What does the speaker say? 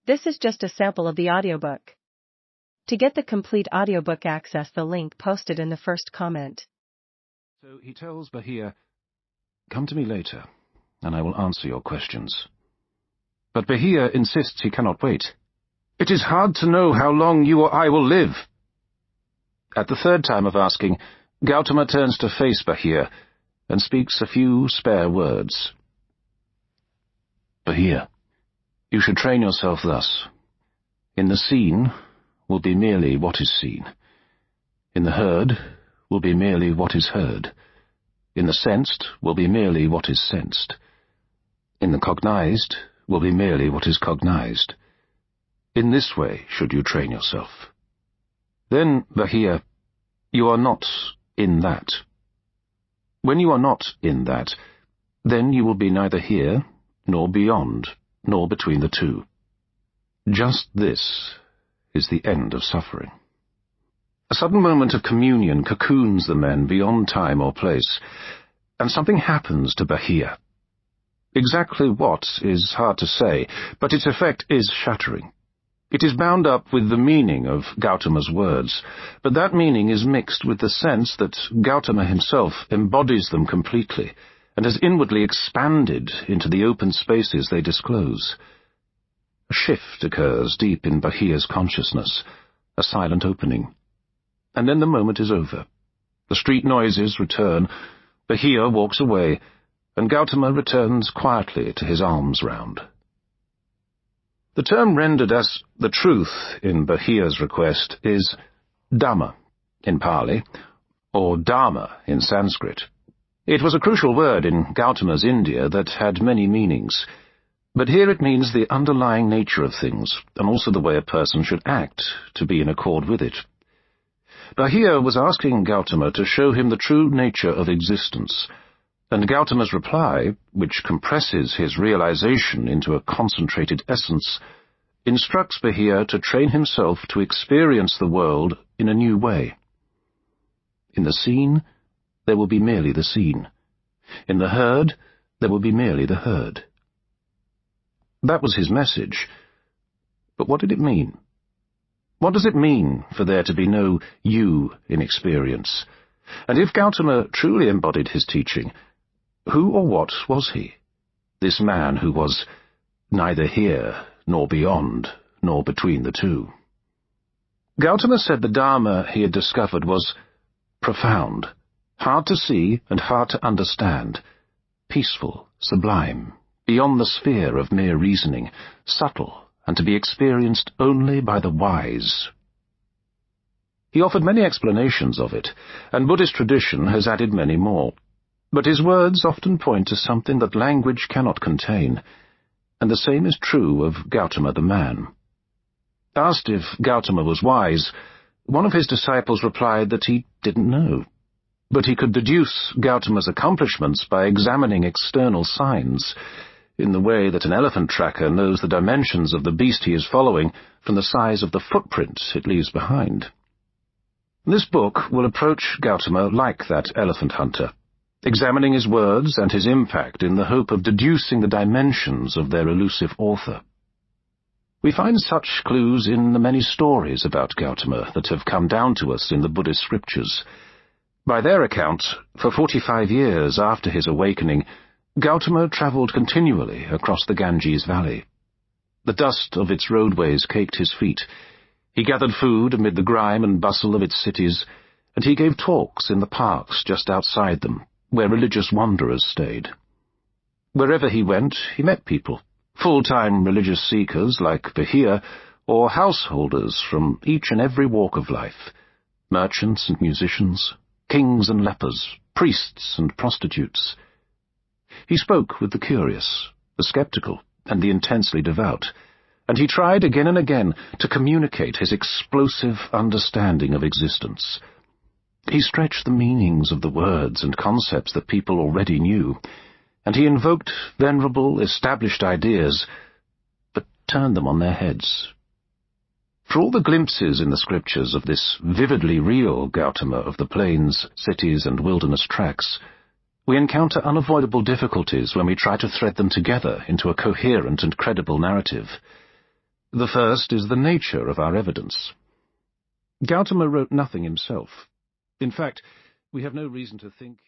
This is just a sample of the audiobook. To get the complete audiobook, access the link posted in the first comment. So he tells Bahia, "Come to me later, and I will answer your questions." But Bahia insists he cannot wait. "It is hard to know how long you or I will live." At the third time of asking, Gautama turns to face Bahia and speaks a few spare words. "Bahia, you should train yourself thus. In the seen will be merely what is seen. In the heard will be merely what is heard. In the sensed will be merely what is sensed. In the cognized will be merely what is cognized. In this way should you train yourself. Then, Bahia, you are not in that. When you are not in that, then you will be neither here, nor beyond, nor between the two. Just this is the end of suffering." A sudden moment of communion cocoons the men beyond time or place, and something happens to Bahia. Exactly what is hard to say, but its effect is shattering. It is bound up with the meaning of Gautama's words, but that meaning is mixed with the sense that Gautama himself embodies them completely, and has inwardly expanded into the open spaces they disclose. A shift occurs deep in Bahia's consciousness, a silent opening. And then the moment is over. The street noises return, Bahia walks away, and Gautama returns quietly to his alms round. The term rendered as the truth in Bahia's request is Dhamma in Pali, or Dharma in Sanskrit. It was a crucial word in Gautama's India that had many meanings, but here it means the underlying nature of things, and also the way a person should act to be in accord with it. Bahia was asking Gautama to show him the true nature of existence, and Gautama's reply, which compresses his realization into a concentrated essence, instructs Bahia to train himself to experience the world in a new way. In the seen, there will be merely the seen. In the heard, there will be merely the heard. That was his message. But what did it mean? What does it mean for there to be no you in experience? And if Gautama truly embodied his teaching, who or what was he? This man who was neither here, nor beyond, nor between the two. Gautama said the Dharma he had discovered was profound, hard to see and hard to understand, peaceful, sublime, beyond the sphere of mere reasoning, subtle, and to be experienced only by the wise. He offered many explanations of it, and Buddhist tradition has added many more, but his words often point to something that language cannot contain, and the same is true of Gautama the man. Asked if Gautama was wise, one of his disciples replied that he didn't know, but he could deduce Gautama's accomplishments by examining external signs, in the way that an elephant tracker knows the dimensions of the beast he is following from the size of the footprint it leaves behind. This book will approach Gautama like that elephant hunter, examining his words and his impact in the hope of deducing the dimensions of their elusive author. We find such clues in the many stories about Gautama that have come down to us in the Buddhist scriptures. By their account, for 45 years after his awakening, Gautama travelled continually across the Ganges Valley. The dust of its roadways caked his feet. He gathered food amid the grime and bustle of its cities, and he gave talks in the parks just outside them, where religious wanderers stayed. Wherever he went, he met people, full-time religious seekers like Bahia, or householders from each and every walk of life, merchants and musicians, kings and lepers, priests and prostitutes. He spoke with the curious, the skeptical, and the intensely devout, and he tried again and again to communicate his explosive understanding of existence. He stretched the meanings of the words and concepts that people already knew, and he invoked venerable, established ideas, but turned them on their heads. For all the glimpses in the scriptures of this vividly real Gautama of the plains, cities, and wilderness tracks, we encounter unavoidable difficulties when we try to thread them together into a coherent and credible narrative. The first is the nature of our evidence. Gautama wrote nothing himself. In fact, we have no reason to think